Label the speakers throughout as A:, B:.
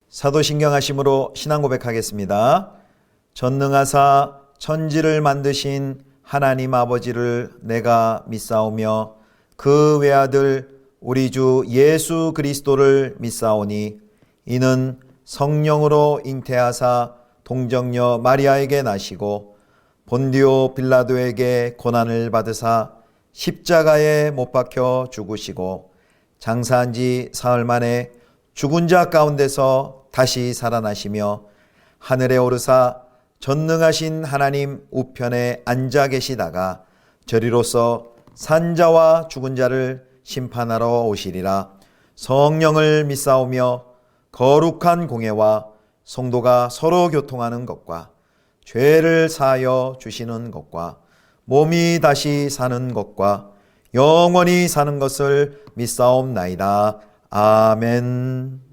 A: 사도신경하심으로 신앙 고백하겠습니다. 전능하사 천지를 만드신 하나님 아버지를 내가 믿사오며 그 외아들 우리 주 예수 그리스도를 믿사오니 이는 성령으로 잉태하사 동정녀 마리아에게 나시고 본디오 빌라도에게 고난을 받으사 십자가에 못 박혀 죽으시고 장사한 지 사흘 만에 죽은 자 가운데서 다시 살아나시며 하늘에 오르사 전능하신 하나님 우편에 앉아 계시다가 저리로서 산자와 죽은 자를 심판하러 오시리라. 성령을 믿사오며 거룩한 공회와 성도가 서로 교통하는 것과 죄를 사하여 주시는 것과 몸이 다시 사는 것과 영원히 사는 것을 믿사옵나이다. 아멘.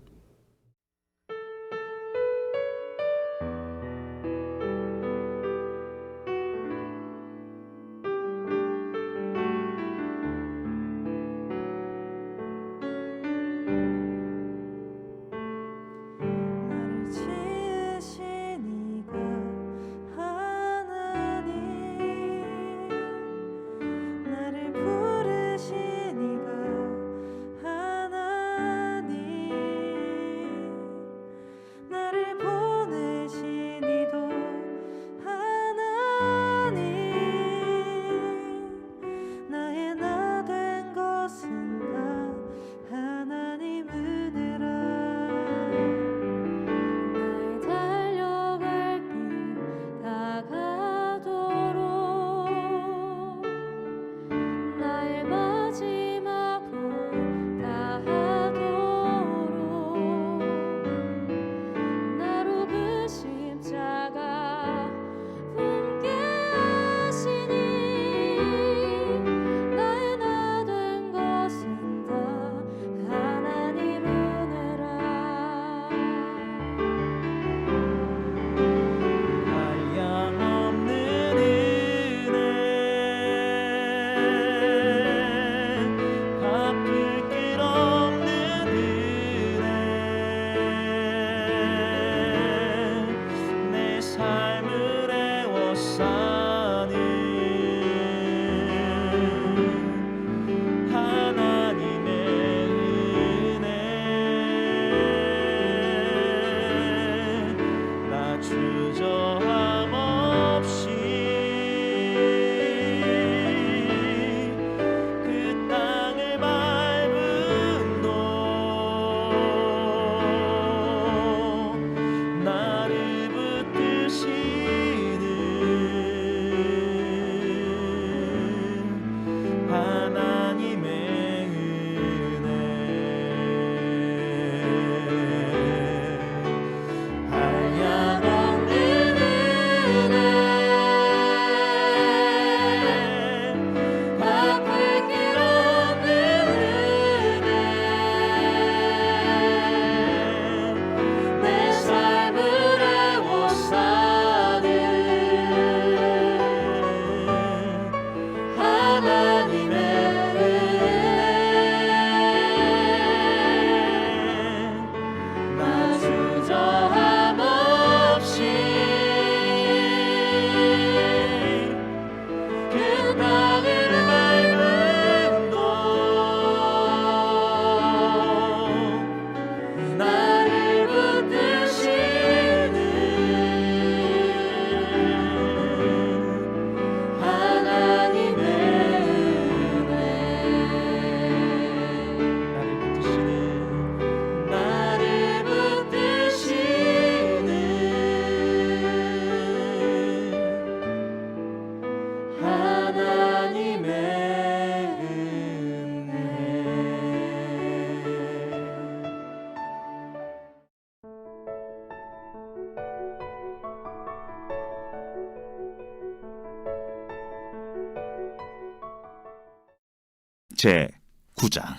B: 제9장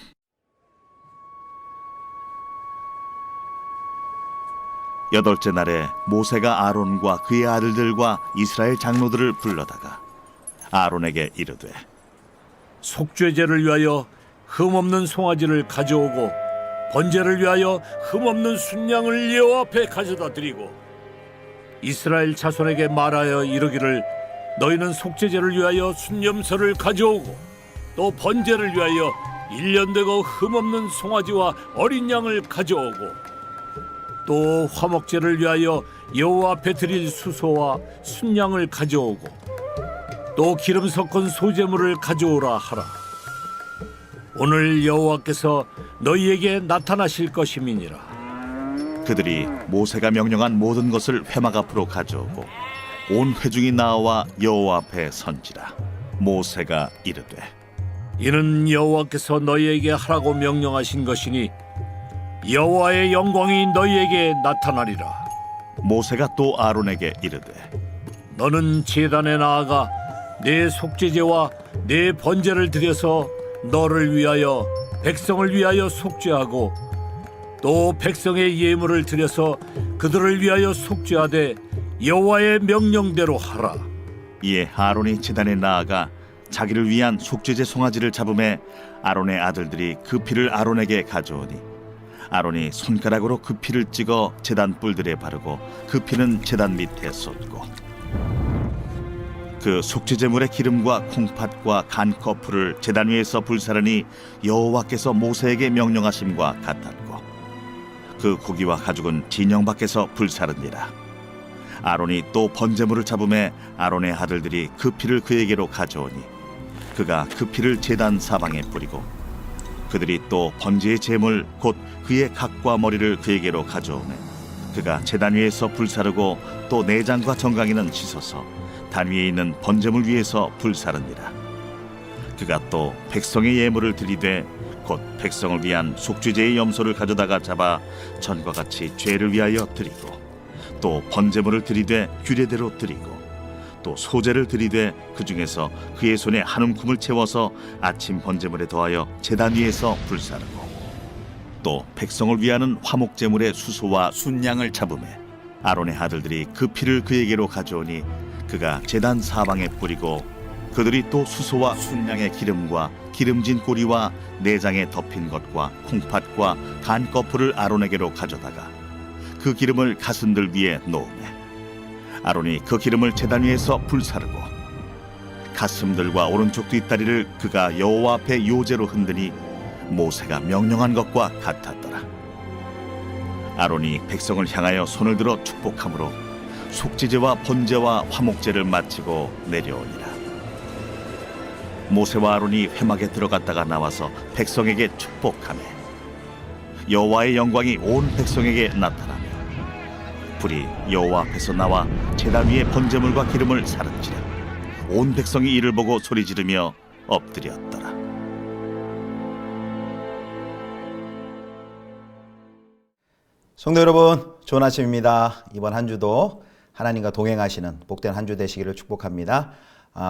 B: 여덟째 날에 모세가 아론과 그의 아들들과 이스라엘 장로들을 불러다가 아론에게 이르되
C: 속죄제를 위하여 흠없는 송아지를 가져오고 번제를 위하여 흠없는 순양을 여호와 앞에 가져다 드리고 이스라엘 자손에게 말하여 이르기를 너희는 속죄제를 위하여 순염소를 가져오고 또 번제를 위하여 1년 되고 흠없는 송아지와 어린 양을 가져오고 또 화목제를 위하여 여호와 앞에 드릴 수소와 순양을 가져오고 또 기름 섞은 소제물을 가져오라 하라. 오늘 여호와께서 너희에게 나타나실 것임이니라.
B: 그들이 모세가 명령한 모든 것을 회막 앞으로 가져오고 온 회중이 나와 여호와 앞에 선지라. 모세가 이르되
C: 이는 여호와께서 너희에게 하라고 명령하신 것이니 여호와의 영광이 너희에게 나타나리라.
B: 모세가 또 아론에게 이르되
C: 너는 제단에 나아가 내 속죄제와 내 번제를 드려서 너를 위하여 백성을 위하여 속죄하고 또 백성의 예물을 드려서 그들을 위하여 속죄하되 여호와의 명령대로 하라.
B: 이에 아론이 제단에 나아가 자기를 위한 속죄제 송아지를 잡음에 아론의 아들들이 그 피를 아론에게 가져오니 아론이 손가락으로 그 피를 찍어 제단 뿔들에 바르고 그 피는 제단 밑에 쏟고 그 속죄제물의 기름과 콩팥과 간 거풀을 제단 위에서 불사르니 여호와께서 모세에게 명령하심과 같았고 그 고기와 가죽은 진영 밖에서 불사르니라. 아론이 또 번제물을 잡음에 아론의 아들들이 그 피를 그에게로 가져오니 그가 그 피를 제단 사방에 뿌리고 그들이 또 번제의 제물 곧 그의 각과 머리를 그에게로 가져오매 그가 제단 위에서 불사르고 또 내장과 정강이는 씻어서 단 위에 있는 번제물 위에서 불사르니라. 그가 또 백성의 예물을 드리되 곧 백성을 위한 속죄제의 염소를 가져다가 잡아 전과 같이 죄를 위하여 드리고 또 번제물을 드리되 규례대로 드리고 또 소제를 드리되 그 중에서 그의 손에 한 움큼을 채워서 아침 번제물에 더하여 제단 위에서 불사르고 또 백성을 위하는 화목제물의 수소와 순양을 잡음에 아론의 아들들이 그 피를 그에게로 가져오니 그가 제단 사방에 뿌리고 그들이 또 수소와 순양의 기름과 기름진 꼬리와 내장에 덮인 것과 콩팥과 간 거풀을 아론에게로 가져다가 그 기름을 가슴들 위에 놓으매 아론이 그 기름을 제단 위에서 불사르고 가슴들과 오른쪽 뒷다리를 그가 여호와 앞에 요제로 흔드니 모세가 명령한 것과 같았더라. 아론이 백성을 향하여 손을 들어 축복함으로 속죄제와 번제와 화목제를 마치고 내려오니라. 모세와 아론이 회막에 들어갔다가 나와서 백성에게 축복하며 여호와의 영광이 온 백성에게 나타나며 불이 여호와 앞에서 나와 제단 위에 번제물과 기름을 사른지라. 온 백성이 이를 보고 소리 지르며 엎드렸더라.
A: 성도 여러분, 좋은 아침입니다. 이번 한 주도 하나님과 동행하시는 복된 한 주 되시기를 축복합니다.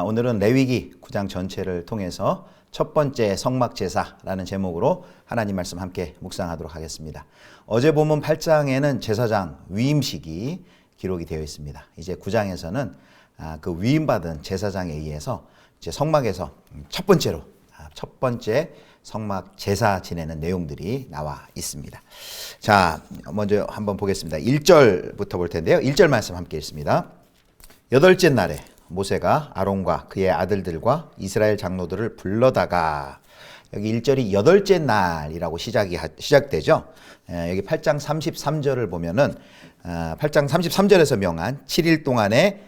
A: 오늘은 레위기 9장 전체를 통해서 첫 번째 성막제사라는 제목으로 하나님 말씀 함께 묵상하도록 하겠습니다. 어제 본문 8장에는 제사장 위임식이 기록이 되어 있습니다. 이제 9장에서는 그 위임받은 제사장에 의해서 이제 성막에서 첫 번째 성막 제사 지내는 내용들이 나와 있습니다. 자, 먼저 한번 보겠습니다. 1절부터 볼 텐데요. 1절 말씀 함께 읽습니다. 여덟째 날에 모세가 아론과 그의 아들들과 이스라엘 장로들을 불러다가, 여기 1절이 여덟째 날이라고 시작되죠. 여기 8장 33절을 보면은 8장 33절에서 명한 7일 동안의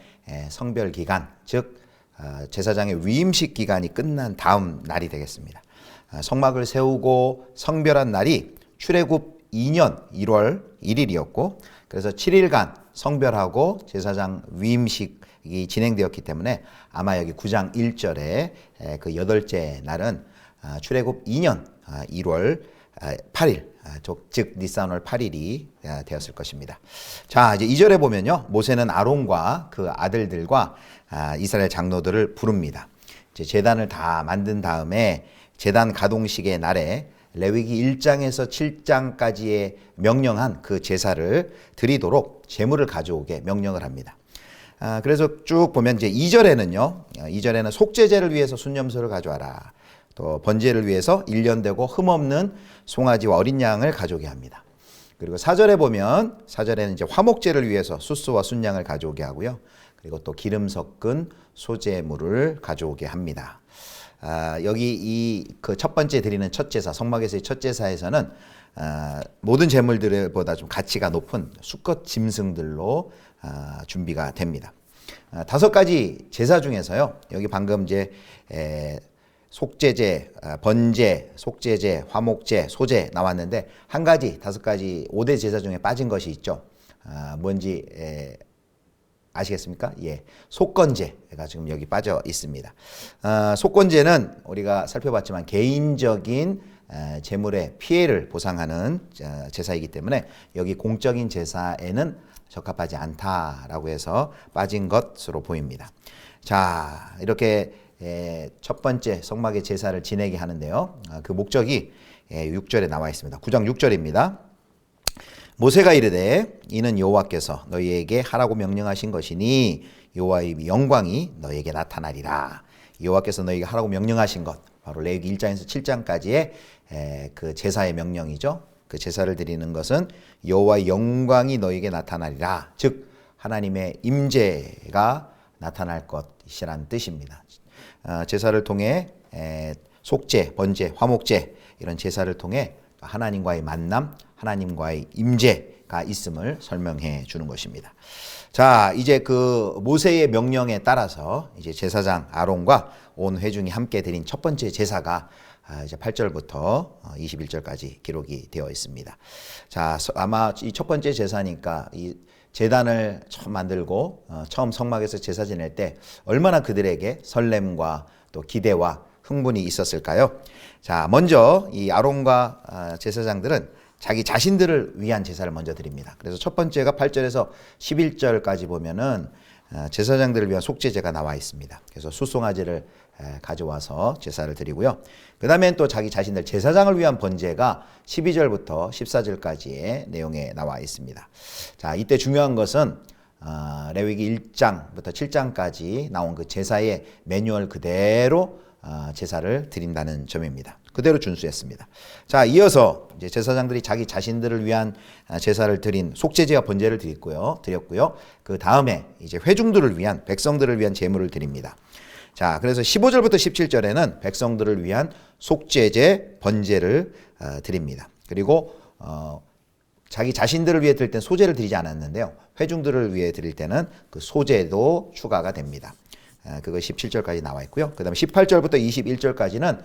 A: 성별 기간, 즉 제사장의 위임식 기간이 끝난 다음 날이 되겠습니다. 성막을 세우고 성별한 날이 출애굽 2년 1월 1일이었고 그래서 7일간 성별하고 제사장 위임식이 진행되었기 때문에 아마 여기 9장 1절에 그 여덟째 날은 출애굽 2년 1월 8일, 즉 니산월 8일이 되었을 것입니다. 자, 이제 2절에 보면요, 모세는 아론과 그 아들들과 이스라엘 장로들을 부릅니다. 이제 제단을 다 만든 다음에 제단 가동식의 날에 레위기 1장에서 7장까지의 명령한 그 제사를 드리도록 제물을 가져오게 명령을 합니다. 그래서 쭉 보면 이제 2절에는 속죄제를 위해서 순염소를 가져와라. 또 번제를 위해서 1년 되고 흠없는 송아지와 어린 양을 가져오게 합니다. 그리고 4절에 보면 4절에는 이제 화목제를 위해서 숫소와 순양을 가져오게 하고요. 그리고 또 기름 섞은 소제물을 가져오게 합니다. 여기 이 그 첫 번째 드리는 첫 제사, 성막에서의 첫 제사에서는 모든 제물들보다 좀 가치가 높은 수컷 짐승들로 준비가 됩니다. 5가지 제사 중에서요. 여기 방금 이제 속죄제, 번제, 속죄제, 화목제, 소제 나왔는데 한 가지, 5가지 5대 제사 중에 빠진 것이 있죠. 뭔지 아시겠습니까? 예, 속건제가 지금 여기 빠져 있습니다. 속건제는 우리가 살펴봤지만 개인적인 재물의 피해를 보상하는 제사이기 때문에 여기 공적인 제사에는 적합하지 않다라고 해서 빠진 것으로 보입니다. 자, 이렇게 첫 번째 성막의 제사를 지내게 하는데요. 그 목적이 6절에 나와 있습니다. 9장 6절입니다. 모세가 이르되 이는 여호와께서 너희에게 하라고 명령하신 것이니 여호와의 영광이 너희에게 나타나리라. 여호와께서 너희에게 하라고 명령하신 것, 바로 레위기 1장에서 7장까지의 그 제사의 명령이죠. 그 제사를 드리는 것은 여호와의 영광이 너희에게 나타나리라. 즉 하나님의 임재가 나타날 것이란 뜻입니다. 제사를 통해 속죄, 번제, 화목제 이런 제사를 통해 하나님과의 만남, 하나님과의 임재가 있음을 설명해 주는 것입니다. 자, 이제 그 모세의 명령에 따라서 이제 제사장 아론과 온 회중이 함께 드린 첫 번째 제사가 이제 8절부터 21절까지 기록이 되어 있습니다. 자, 아마 이 첫 번째 제사니까 이 제단을 처음 만들고 처음 성막에서 제사 지낼 때 얼마나 그들에게 설렘과 또 기대와 흥분이 있었을까요? 자, 먼저 이 아론과 제사장들은 자기 자신들을 위한 제사를 먼저 드립니다. 그래서 첫 번째가 8절에서 11절까지 보면은 제사장들을 위한 속죄제가 나와 있습니다. 그래서 숫송아지를 가져와서 제사를 드리고요. 그 다음엔 또 자기 자신들 제사장을 위한 번제가 12절부터 14절까지의 내용에 나와 있습니다. 자, 이때 중요한 것은 레위기 1장부터 7장까지 나온 그 제사의 매뉴얼 그대로 제사를 드린다는 점입니다. 그대로 준수했습니다. 자, 이어서 이제 제사장들이 자기 자신들을 위한 제사를 드린 속죄제와 번제를 드렸고요. 그 다음에 이제 회중들을 위한, 백성들을 위한 제물을 드립니다. 자, 그래서 15절부터 17절에는 백성들을 위한 속죄제, 번제를 드립니다. 그리고 자기 자신들을 위해 드릴 때는 소제를 드리지 않았는데요. 회중들을 위해 드릴 때는 그 소제도 추가가 됩니다. 그거 17절까지 나와 있고요. 그 다음에 18절부터 21절까지는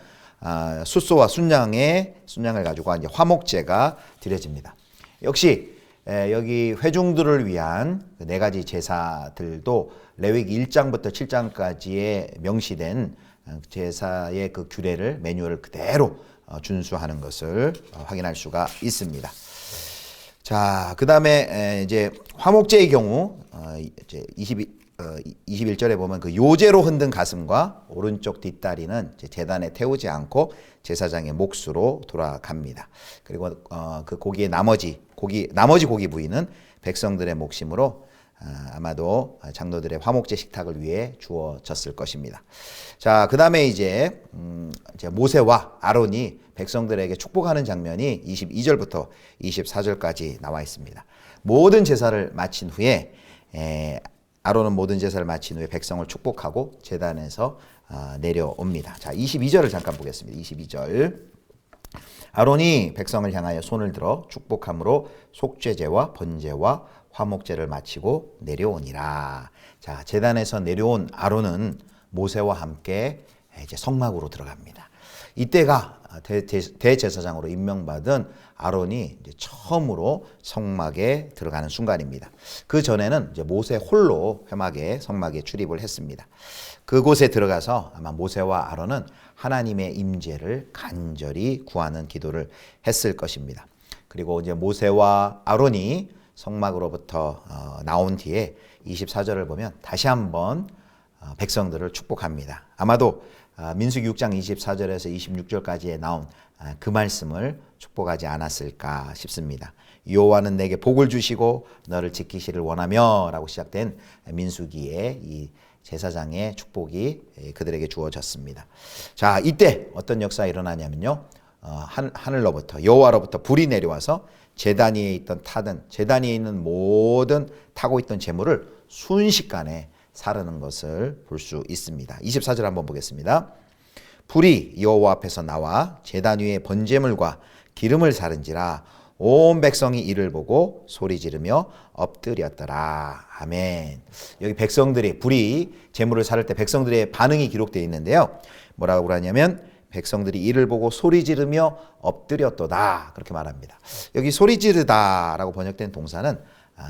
A: 숫소와 순양을 가지고 이제 화목제가 드려집니다. 역시 여기 회중들을 위한 그 4가지 제사들도 레위기 1장부터 7장까지의 명시된 제사의 그 규례를 매뉴얼을 그대로 준수하는 것을 확인할 수가 있습니다. 자, 그 다음에 이제 화목제의 경우 이제 21절에 보면 그 요제로 흔든 가슴과 오른쪽 뒷다리는 제단에 태우지 않고 제사장의 몫으로 돌아갑니다. 그리고 그 고기의 나머지 고기 부위는 백성들의 몫이므로 아마도 장로들의 화목제 식탁을 위해 주어졌을 것입니다. 자, 그 다음에 이제 모세와 아론이 백성들에게 축복하는 장면이 22절부터 24절까지 나와 있습니다. 모든 제사를 마친 후에 아론은 모든 제사를 마친 후에 백성을 축복하고 제단에서 내려옵니다. 자, 22절을 잠깐 보겠습니다. 22절. 아론이 백성을 향하여 손을 들어 축복함으로 속죄제와 번제와 화목제를 마치고 내려오니라. 자, 제단에서 내려온 아론은 모세와 함께 이제 성막으로 들어갑니다. 이때가 대제사장으로 임명받은 아론이 이제 처음으로 성막에 들어가는 순간입니다. 그 전에는 이제 모세 홀로 성막에 출입을 했습니다. 그곳에 들어가서 아마 모세와 아론은 하나님의 임재를 간절히 구하는 기도를 했을 것입니다. 그리고 이제 모세와 아론이 성막으로부터 나온 뒤에 24절을 보면 다시 한번 백성들을 축복합니다. 아마도 민수기 6장 24절에서 26절까지에 나온 그 말씀을 축복하지 않았을까 싶습니다. 여호와는 내게 복을 주시고 너를 지키시를 원하며 라고 시작된 민수기의 이 제사장의 축복이 그들에게 주어졌습니다. 자, 이때 어떤 역사가 일어나냐면요. 하늘로부터 여호와로부터 불이 내려와서 제단 위에 있던 제단 위에 있는 모든 타고 있던 재물을 순식간에 사르는 것을 볼 수 있습니다. 24절 한번 보겠습니다. 불이 여호와 앞에서 나와 제단 위에 번제물과 기름을 사른지라 온 백성이 이를 보고 소리 지르며 엎드렸더라. 아멘. 여기 백성들이 불이 제물을 사를 때 백성들의 반응이 기록되어 있는데요. 뭐라고 그러냐면 백성들이 이를 보고 소리 지르며 엎드렸도다. 그렇게 말합니다. 여기 소리 지르다라고 번역된 동사는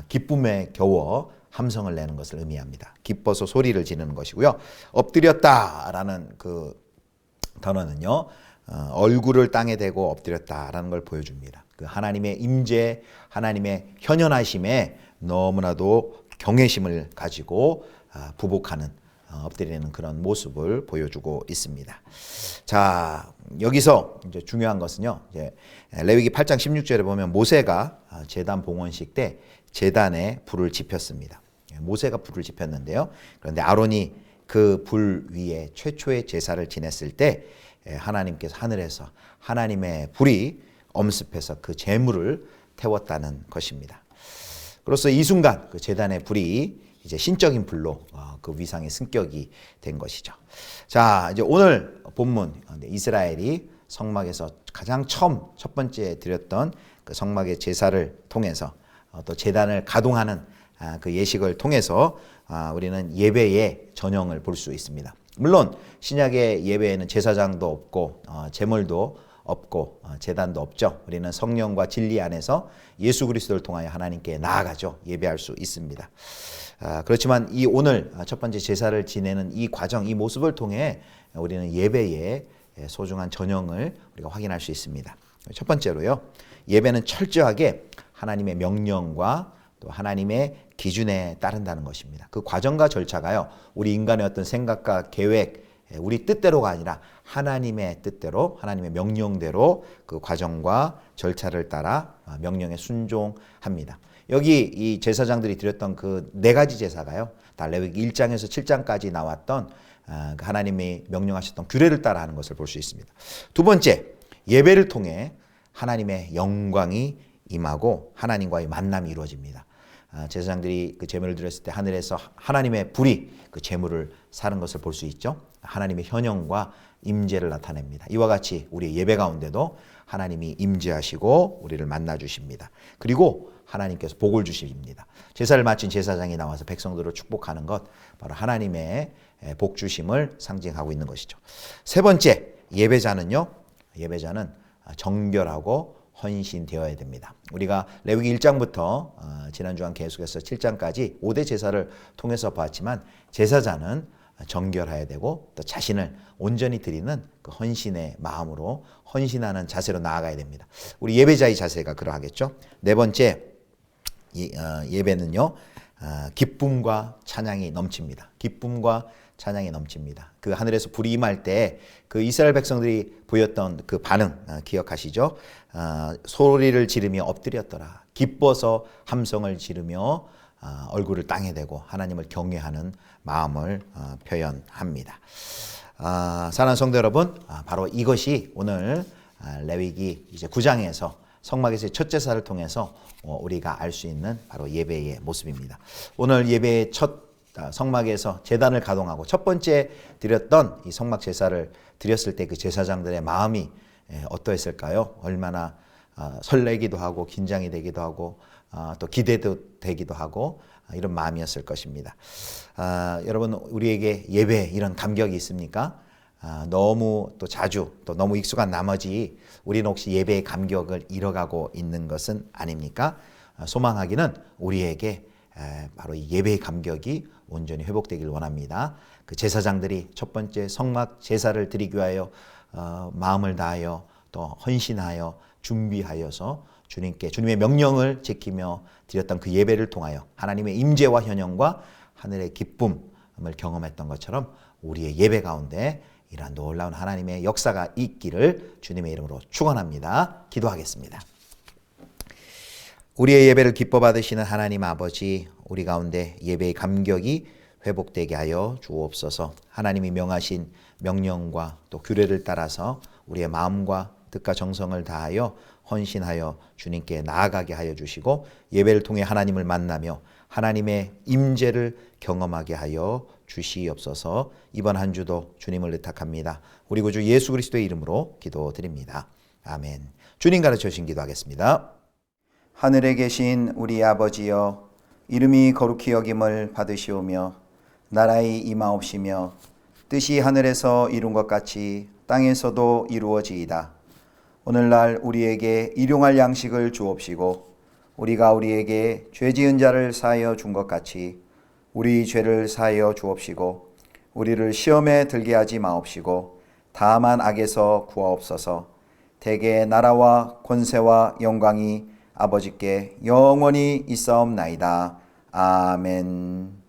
A: 기쁨에 겨워 함성을 내는 것을 의미합니다. 기뻐서 소리를 지르는 것이고요. 엎드렸다라는 그 단어는요. 얼굴을 땅에 대고 엎드렸다라는 걸 보여줍니다. 그 하나님의 임재, 하나님의 현현하심에 너무나도 경외심을 가지고 부복하는 엎드리는 그런 모습을 보여주고 있습니다. 자, 여기서 이제 중요한 것은요. 이제 레위기 8장 16절에 보면 모세가 제단 봉헌식 때 제단에 불을 지폈습니다. 모세가 불을 지폈는데요. 그런데 아론이 그 불 위에 최초의 제사를 지냈을 때 하나님께서 하늘에서 하나님의 불이 엄습해서 그 제물을 태웠다는 것입니다. 그로써 이 순간 그 제단의 불이 이제 신적인 불로 그 위상의 승격이 된 것이죠. 자, 이제 오늘 본문 이스라엘이 성막에서 가장 처음 첫 번째 드렸던 그 성막의 제사를 통해서 또 제단을 가동하는 그 예식을 통해서 우리는 예배의 전형을 볼 수 있습니다. 물론 신약의 예배에는 제사장도 없고 제물도 없고 제단도 없죠. 우리는 성령과 진리 안에서 예수 그리스도를 통하여 하나님께 나아가죠. 예배할 수 있습니다. 그렇지만 이 오늘 첫 번째 제사를 지내는 이 과정, 이 모습을 통해 우리는 예배의 소중한 전형을 우리가 확인할 수 있습니다. 첫 번째로요. 예배는 철저하게 하나님의 명령과 또 하나님의 기준에 따른다는 것입니다. 그 과정과 절차가요. 우리 인간의 어떤 생각과 계획, 우리 뜻대로가 아니라 하나님의 뜻대로, 하나님의 명령대로 그 과정과 절차를 따라 명령에 순종합니다. 여기 이 제사장들이 드렸던 그 4가지 제사가요. 다 레위기 1장에서 7장까지 나왔던 하나님이 명령하셨던 규례를 따라 하는 것을 볼 수 있습니다. 두 번째, 예배를 통해 하나님의 영광이 임하고 하나님과의 만남이 이루어집니다. 제사장들이 그 제물을 드렸을 때 하늘에서 하나님의 불이 그 제물을 사는 것을 볼 수 있죠. 하나님의 현영과 임재를 나타냅니다. 이와 같이 우리의 예배 가운데도 하나님이 임재하시고 우리를 만나 주십니다. 그리고 하나님께서 복을 주십니다. 제사를 마친 제사장이 나와서 백성들을 축복하는 것, 바로 하나님의 복 주심을 상징하고 있는 것이죠. 세 번째, 예배자는 정결하고 헌신되어야 됩니다. 우리가 레위기 1장부터 지난주 한 계속해서 7장까지 5대 제사를 통해서 봤지만 제사자는 정결해야 되고 또 자신을 온전히 드리는 그 헌신의 마음으로 헌신하는 자세로 나아가야 됩니다. 우리 예배자의 자세가 그러하겠죠. 네 번째, 예배는요. 기쁨과 찬양이 넘칩니다. 기쁨과 찬양이 넘칩니다. 그 하늘에서 불이 임할 때 그 이스라엘 백성들이 보였던 그 반응 기억하시죠? 소리를 지르며 엎드렸더라. 기뻐서 함성을 지르며 얼굴을 땅에 대고 하나님을 경외하는 마음을 표현합니다. 사랑하는 성도 여러분, 바로 이것이 오늘 레위기 이제 9장에서 성막에서의 첫 제사를 통해서 우리가 알 수 있는 바로 예배의 모습입니다. 오늘 예배의 첫 성막에서 제단을 가동하고 첫 번째 드렸던 이 성막 제사를 드렸을 때 그 제사장들의 마음이 어떠했을까요? 얼마나 설레기도 하고 긴장이 되기도 하고 또 기대도 되기도 하고 이런 마음이었을 것입니다. 여러분, 우리에게 예배 이런 감격이 있습니까? 너무 또 자주 또 너무 익숙한 나머지 우리는 혹시 예배의 감격을 잃어가고 있는 것은 아닙니까? 소망하기는 우리에게 바로 이 예배의 감격이 온전히 회복되길 원합니다. 그 제사장들이 첫 번째 성막 제사를 드리기 위하여 마음을 다하여 또 헌신하여 준비하여서 주님의 명령을 지키며 드렸던 그 예배를 통하여 하나님의 임재와 현영과 하늘의 기쁨을 경험했던 것처럼 우리의 예배 가운데 이러한 놀라운 하나님의 역사가 있기를 주님의 이름으로 축원합니다. 기도하겠습니다. 우리의 예배를 기뻐 받으시는 하나님 아버지, 우리 가운데 예배의 감격이 회복되게 하여 주옵소서. 하나님이 명하신 명령과 또 규례를 따라서 우리의 마음과 뜻과 정성을 다하여 헌신하여 주님께 나아가게 하여 주시고, 예배를 통해 하나님을 만나며 하나님의 임재를 경험하게 하여 주시옵소서. 이번 한 주도 주님을 의탁합니다. 우리 구주 예수 그리스도의 이름으로 기도드립니다. 아멘. 주님 가르쳐 주신 기도하겠습니다. 하늘에 계신 우리 아버지여, 이름이 거룩히 여김을 받으시오며 나라의 임하옵시며 뜻이 하늘에서 이룬 것 같이 땅에서도 이루어지이다. 오늘날 우리에게 일용할 양식을 주옵시고, 우리가 우리에게 죄 지은 자를 사하여 준 것 같이 우리 죄를 사하여 주옵시고, 우리를 시험에 들게 하지 마옵시고 다만 악에서 구하옵소서. 대개 나라와 권세와 영광이 아버지께 영원히 있사옵나이다. 아멘.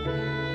A: 네.